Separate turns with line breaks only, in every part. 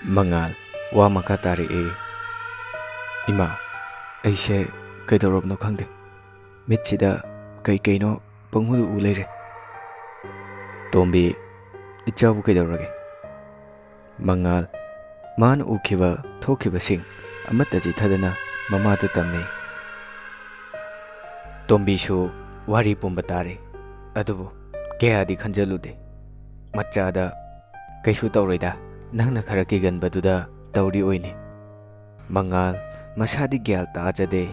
Mangal wa maka tariki. Ima, aise kaidarobno khangde. Mitsida kaino panghudu u leire. Tombi ichabu kaidarage. Mangal man ukhiba thokiba sing amata jithadana mamata tammi. Tombi shu wari pumba tare. Adubu kayadi khanjalude. Machada kaisu tawrida nangna khara kiganbaduda tawri oine. Mangal masadi gyal taajade.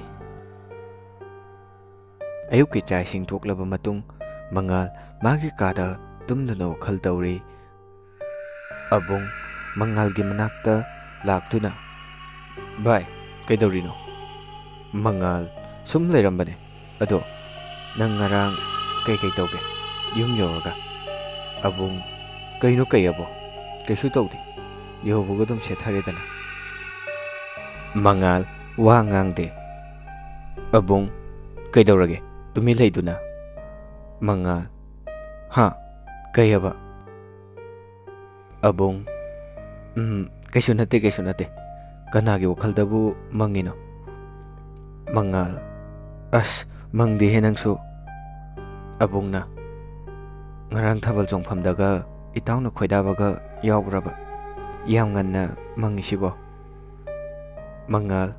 Ayuki chai sing thoklaba matung Mangal magi kada tumduna wakhal tawri. Abung Mangalgi manakta laktuna. Bhai, kaidawrino? Mangal sum leirambane. Ado nang ngarang kay tawge yum yoraga. Abung kaino kayabo kaisu tawde yobuga dum setharedana. Mangal wa ngangde. Abung kaidawrage tumi leiduna. Mangal ha kayaba. Abung kaisu nate kanagi wakhaldabu mangino. Mangal as mangdi henangsu. Abungna ngarang thabal jongphamdaga itawna khoidabaga yawbraba yam nganna mangisibo. Mangal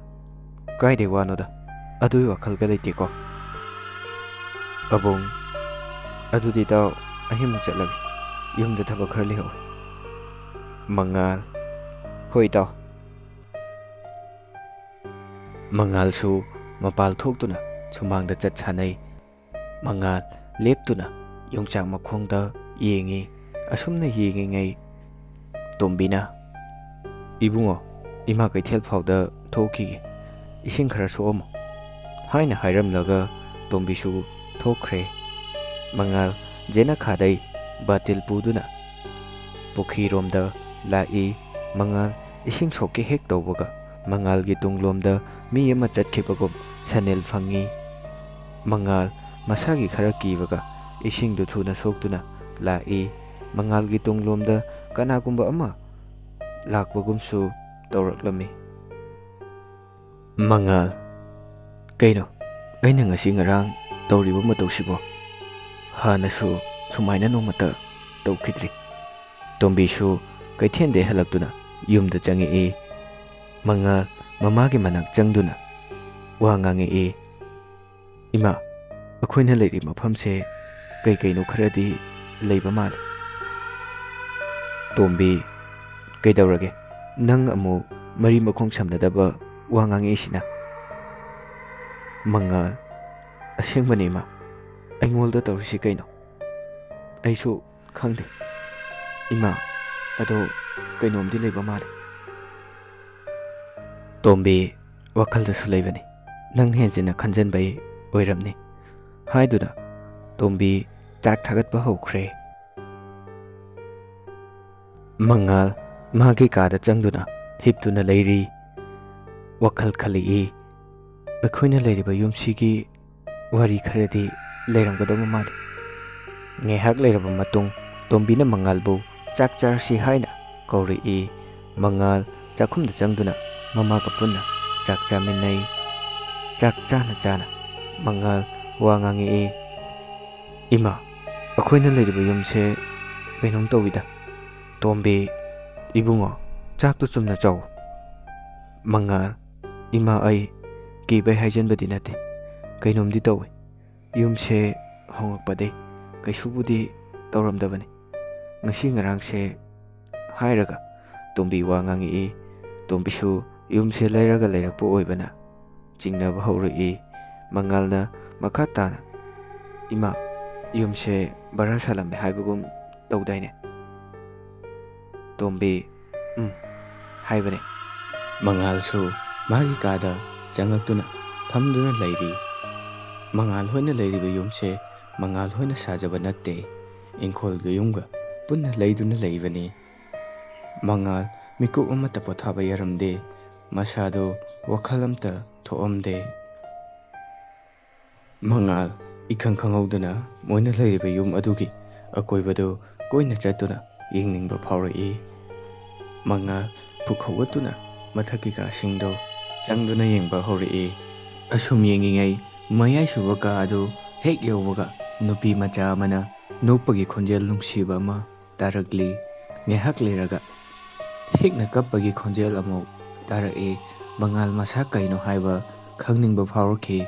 kaide wanoda adui wakhalga leiteko. Abung adudi taw ahim chatlagi yumda thaba khar leho. Mangal hoi taw. Mangal su mapal thoktuna sumangda chat sanai. Mangal leptuna yongchak makhongda yengi. Asumna yengi ngai Tombina ibungo ima kaithel phawda thokige ising khara somo haina hairamlaga Tombisu thokre. Mangal jena khadai batil puduna pukhi romda lai. Mangal ising sokke hek tawbaga Mangalgi tunglomda mi ama chatkibagum sanel phangi. Mangal masagi khara kibaga isingdu thuna soktuna lai. Mangalgi tunglomda kanagumba ama lakbagumsu tawraklami. Mangal kaino aina ngasi ngarang tawriba matawsibo hanasu sumaina nomata tawkhidri. Tombisu kaithende halaktuna yumda changi. Mangal mamagi manak changduna wa ngangi. Ima akhoina leiri mafamse kaino kharadi leiba mal. Tombi kaidawrage nang amu mari makhong samnadaba wa ngangi sina. Mangal asengbani ma aingolda tawrisi kaino aisu khangde. Ima ado kainomdi leiba mal. Tombi wakhaldasu leibani nang hensina khanjanbai oiramni haiduna Tombi chak thagatba hokre. Mangal magi kada changduna hiptuna leiri wakhal khali. Akhoina leiriba yumsigi wari kharadi leiramgadaba mali. Ngehak leiraba matung Tombina Mangalbu chak charsi haina kauri. Mangal chakhumda changduna mamaga punna chak chaminai. Chak chana Mangal wa ngangi. Ima akhoina leiriba yumse kainom tawida. Tombi ibungo chaktu chumna chaw. Mangal ima ai kibai haijanbadi nate kainomdi tawi yumse hongakpade kaisubudi tawramdabani. Ngasi ngarangse hairaga Tombi wa ngangi. Tombisu yumse leiraga leirakpa oibana chingnaba hawri. Mangalna makha tana ima yumse bara salambe haibagum tawdaine. Tombi haibane. Mangalsu magi kada changaktuna phamduna leiri. Mangal hoina leiriba yumse Mangal hoina sajaba natte ingkholga yumga punna leiduna leibani. Mangal mikuk amata pothaba yaramde masado wakhal amta thoamde. Mangal ikhang khanghauduna moina leiriba yum adugi akoibadu koina chatuna yengning ba phawrai. Mangal ꯄꯨꯛ ꯍꯧꯒꯠꯇꯨꯅ ꯃꯊꯛꯀꯤ ꯀꯥꯁꯤꯡꯗꯣ ꯆꯪꯗꯨꯅ ꯌꯦꯡꯕ ꯍꯧꯔꯛꯏ꯫ ꯑꯁꯨꯝ ꯌꯦꯡꯂꯤꯉꯩ ꯃꯌꯥꯏꯁꯨꯕ ꯀꯥ ꯑꯗꯨ ꯍꯦꯛ ꯌꯧꯕꯒ ꯅꯨꯄꯤ ꯃꯆꯥ ꯑꯃꯅ ꯅꯣꯛꯄꯒꯤ ꯈꯣꯟꯖꯦꯜ ꯅꯨꯡꯁꯤꯕ ꯑꯃ ꯇꯥꯔꯛꯂꯤ꯫ ꯉꯥꯏꯍꯥꯛ ꯂꯩꯔꯒ ꯍꯦꯛꯅ ꯀꯞꯄꯒꯤ ꯈꯣꯟꯖꯦꯜ ꯑꯃꯨꯛ ꯇꯥꯔꯛꯏ꯫ ꯃꯉꯥꯜ ꯃꯁꯥ ꯀꯩꯅꯣ ꯍꯥꯏꯕ ꯈꯪꯅꯤꯡꯕ ꯐꯥꯎꯔꯛꯈꯤ꯫